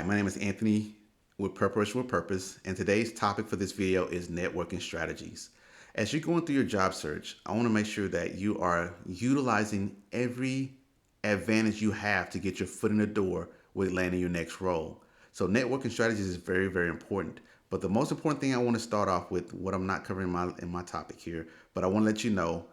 My name is Anthony with Preparation with Purpose, and today's topic for this video is networking strategies. As you're going through your job search, I want to make sure that you are utilizing every advantage you have to get your foot in the door with landing your next role. So, networking strategies is very, very important. But the most important thing I want to start off with, what I'm not covering in my topic here, but I want to let you know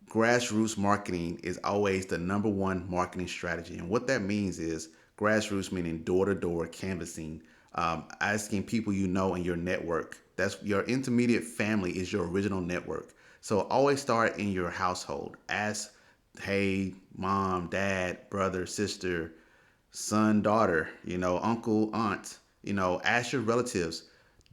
grassroots marketing is always the number one marketing strategy. And what that means is grassroots meaning door to door canvassing, asking people you know in your network. That's your intermediate family is your original network. So always start in your household. Ask, hey, mom, dad, brother, sister, son, daughter, uncle, aunt, ask your relatives,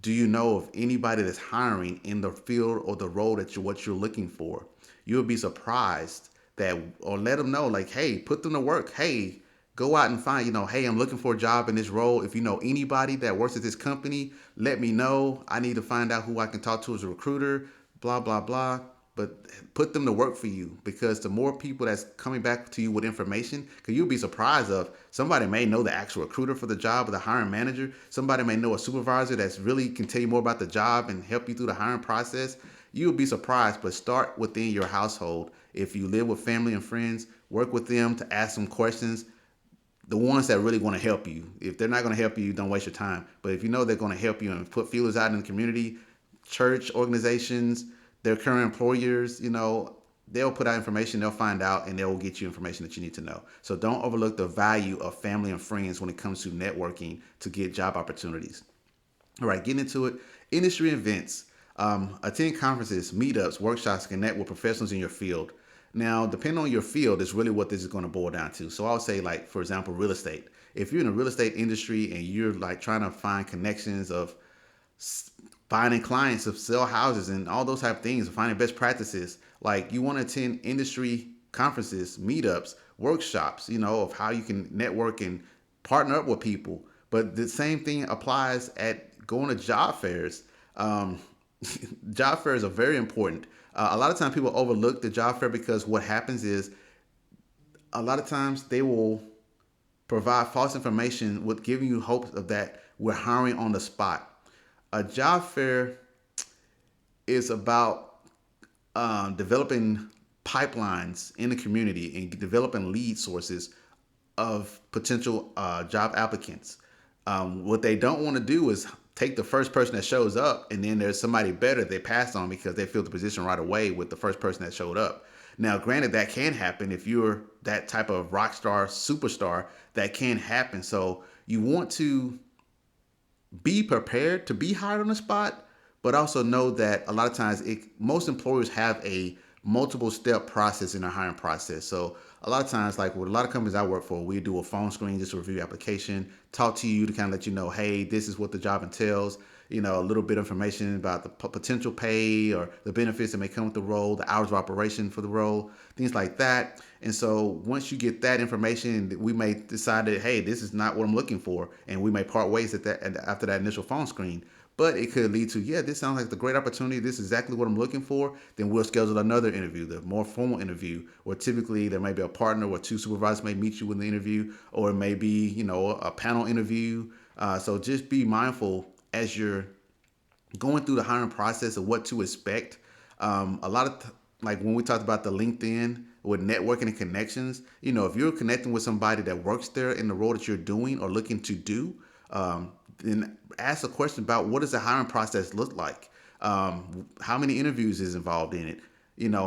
do you know of anybody that's hiring in the field or the role that what you're looking for? You'll be surprised that, or let them know, like, hey, put them to work. Hey, go out and find, hey, I'm looking for a job in this role. If you know anybody that works at this company, let me know. I need to find out who I can talk to as a recruiter, blah, blah, blah. But put them to work for you, because the more people that's coming back to you with information, because you'll be surprised of somebody may know the actual recruiter for the job or the hiring manager. Somebody may know a supervisor that's really can tell you more about the job and help you through the hiring process. You'll be surprised. But start within your household. If you live with family and friends, work with them to ask them questions, the ones that really want to help you. If they're not going to help you, don't waste your time. But if you know they're going to help you and put feelers out in the community, church organizations, their current employers, they'll put out information, they'll find out, and they'll get you information that you need to know. So don't overlook the value of family and friends when it comes to networking to get job opportunities. All right, getting into it. Industry events. Attend conferences, meetups, workshops to connect with professionals in your field. Now, depending on your field, is really what this is going to boil down to. So I'll say, like, for example, real estate. If you're in the real estate industry and you're like trying to find connections of finding clients to sell houses and all those type of things, finding best practices, like you want to attend industry conferences, meetups, workshops, of how you can network and partner up with people. But the same thing applies at going to job fairs. Um, job fairs are very important. A lot of times people overlook the job fair because what happens is a lot of times they will provide false information with giving you hopes of that we're hiring on the spot. A job fair is about developing pipelines in the community and developing lead sources of potential job applicants. What they don't want to do is take the first person that shows up and then there's somebody better they pass on because they filled the position right away with the first person that showed up. Now, granted, that can happen if you're that type of rock star, superstar. That can happen. So you want to be prepared to be hired on the spot, but also know that a lot of times most employers have a multiple step process in their hiring process. So a lot of times, like with a lot of companies I work for, we do a phone screen just to review your application, talk to you to kind of let you know, hey, this is what the job entails. A little bit of information about the potential pay or the benefits that may come with the role, the hours of operation for the role, things like that. And so once you get that information, we may decide that, hey, this is not what I'm looking for, and we may part ways at that after that initial phone screen. But it could lead to, yeah, this sounds like the great opportunity. This is exactly what I'm looking for. Then we'll schedule another interview, the more formal interview, where typically there may be a partner or two supervisors may meet you in the interview, or it may be, a panel interview. So just be mindful as you're going through the hiring process of what to expect. A lot of like when we talked about the LinkedIn with networking and connections, if you're connecting with somebody that works there in the role that you're doing or looking to do, then ask a question about what does the hiring process look like? How many interviews is involved in it?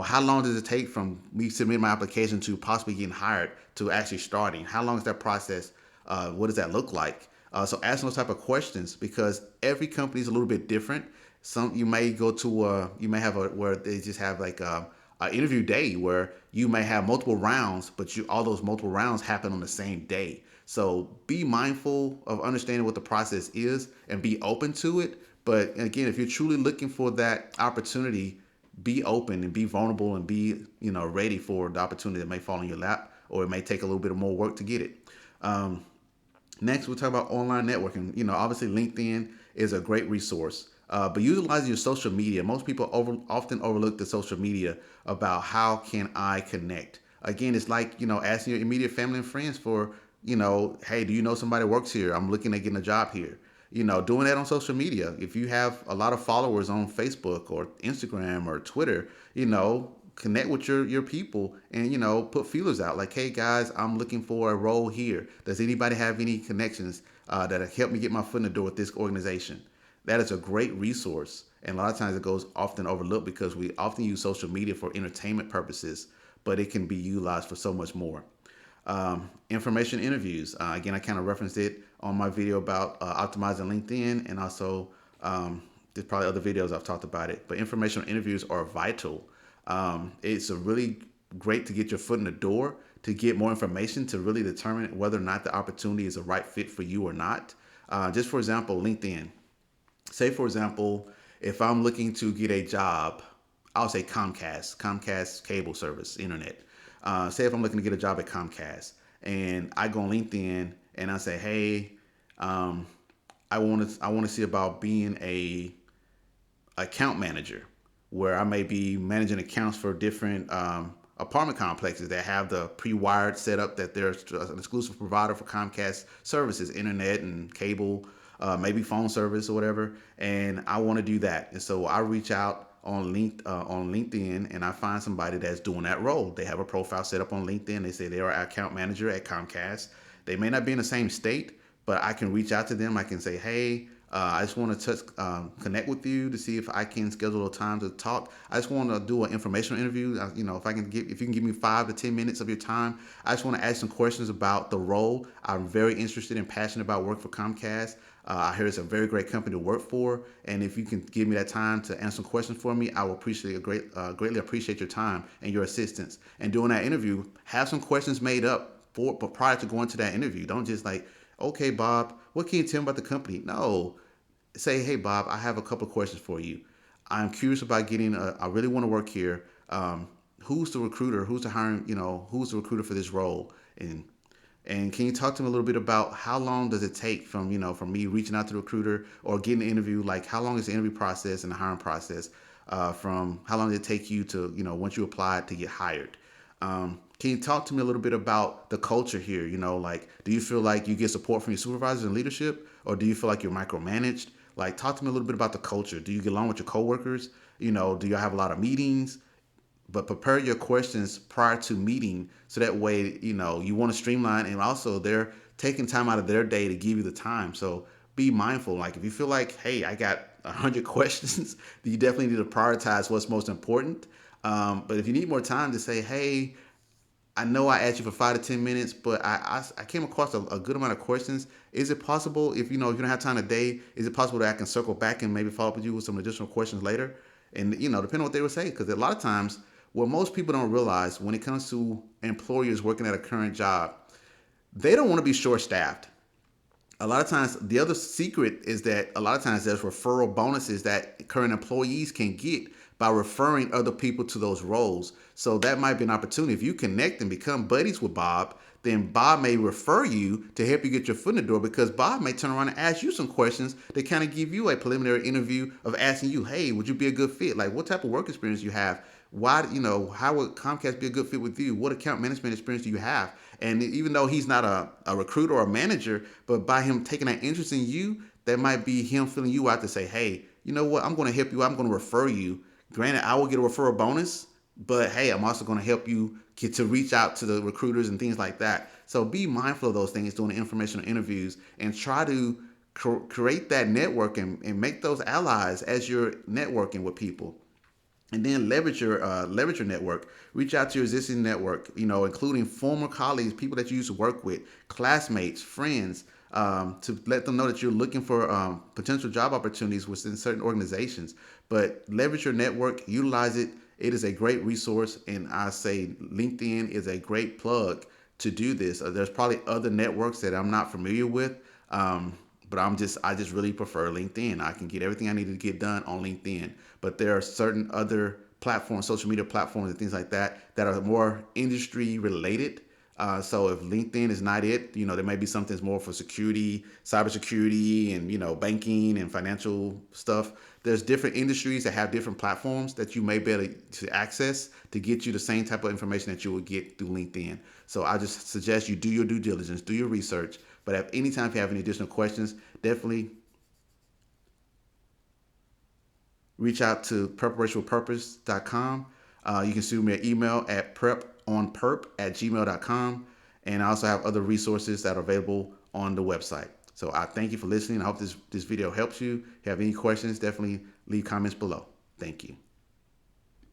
How long does it take from me submitting my application to possibly getting hired to actually starting? How long is that process? What does that look like? So ask those type of questions because every company is a little bit different. Some you may go to you may have a where they just have like a interview day where you may have multiple rounds, but all those multiple rounds happen on the same day. So be mindful of understanding what the process is and be open to it. But again, if you're truly looking for that opportunity, be open and be vulnerable and be ready for the opportunity that may fall in your lap, or it may take a little bit of more work to get it. Um, Next, we'll talk about online networking. Obviously, LinkedIn is a great resource, but utilizing your social media. Most people often overlook the social media about how can I connect. Again, it's like asking your immediate family and friends for Hey, do you know somebody that works here? I'm looking at getting a job here. Doing that on social media. If you have a lot of followers on Facebook or Instagram or Twitter, connect with your people and put feelers out like, hey guys, I'm looking for a role here. Does anybody have any connections that have helped me get my foot in the door with this organization? That is a great resource, and a lot of times it goes often overlooked because we often use social media for entertainment purposes, but it can be utilized for so much more. Information interviews. Again, I kind of referenced it on my video about optimizing LinkedIn, and also there's probably other videos I've talked about it. But informational interviews are vital. It's a really great to get your foot in the door, to get more information, to really determine whether or not the opportunity is a right fit for you or not. Just for example, LinkedIn. Say, for example, if I'm looking to get a job, I'll say Comcast cable service, internet. Say if I'm looking to get a job at Comcast, and I go on LinkedIn and I say, hey, um, I want to see about being a account manager, where I may be managing accounts for different apartment complexes that have the pre-wired setup that they're an exclusive provider for Comcast services, internet and cable, maybe phone service or whatever. And I want to do that, and so I reach out on LinkedIn, and I find somebody that's doing that role. They have a profile set up on LinkedIn. They say they are account manager at Comcast. They may not be in the same state, but I can reach out to them. I can say, hey, I just want to connect with you to see if I can schedule a time to talk. I just want to do an informational interview. If you can give me 5 to 10 minutes of your time, I just want to ask some questions about the role. I'm very interested and passionate about work for Comcast. I hear it's a very great company to work for, and if you can give me that time to answer some questions for me, I will greatly appreciate your time and your assistance. And during that interview, have some questions made up but prior to going to that interview. Don't just like, okay, Bob, what can you tell me about the company? No, say, hey, Bob, I have a couple of questions for you. I'm curious about I really want to work here. Who's the recruiter? Who's the hiring? Who's the recruiter for this role? And can you talk to me a little bit about how long does it take from me reaching out to the recruiter or getting the interview? Like, how long is the interview process and the hiring process? From how long did it take you to, once you applied to get hired? Can you talk to me a little bit about the culture here? Like, do you feel like you get support from your supervisors and leadership, or do you feel like you're micromanaged? Like, talk to me a little bit about the culture. Do you get along with your coworkers? Do you have a lot of meetings? But prepare your questions prior to meeting, so that way you want to streamline, and also they're taking time out of their day to give you the time. So be mindful. Like, if you feel like, hey, I got 100 questions, you definitely need to prioritize what's most important. But if you need more time, to say, hey, I know I asked you for 5 to 10 minutes, but I came across a good amount of questions. Is it possible, if you don't have time today, is it possible that I can circle back and maybe follow up with you with some additional questions later? And depending on what they would say, because a lot of times what most people don't realize when it comes to employers working at a current job, they don't want to be short staffed. A lot of times, the other secret is that a lot of times there's referral bonuses that current employees can get by referring other people to those roles. So that might be an opportunity. If you connect and become buddies with Bob, then Bob may refer you to help you get your foot in the door, because Bob may turn around and ask you some questions to kind of give you a preliminary interview of asking you, hey, would you be a good fit? Like, what type of work experience you have? Why, how would Comcast be a good fit with you? What account management experience do you have? And even though he's not a recruiter or a manager, but by him taking an interest in you, that might be him filling you out to say, hey, you know what? I'm going to help you. I'm going to refer you. Granted, I will get a referral bonus, but hey, I'm also going to help you get to reach out to the recruiters and things like that. So be mindful of those things during the informational interviews, and try to create that network, and make those allies as you're networking with people. And then leverage your network. Reach out to your existing network, including former colleagues, people that you used to work with, classmates, friends, to let them know that you're looking for potential job opportunities within certain organizations. But leverage your network, utilize it. It is a great resource, and I say LinkedIn is a great plug to do this. There's probably other networks that I'm not familiar with, but I just really prefer LinkedIn. I can get everything I need to get done on LinkedIn. But there are certain other platforms, social media platforms, and things like that, that are more industry related. So if LinkedIn is not it, there may be something that's more for security, cybersecurity, and banking and financial stuff. There's different industries that have different platforms that you may be able to access to get you the same type of information that you would get through LinkedIn. So I just suggest you do your due diligence, do your research. But at any time if you have any additional questions, definitely reach out to preparationwithpurpose.com. You can send me an email at preponperp@gmail.com. And I also have other resources that are available on the website. So I thank you for listening. I hope this video helps you. If you have any questions, definitely leave comments below. Thank you.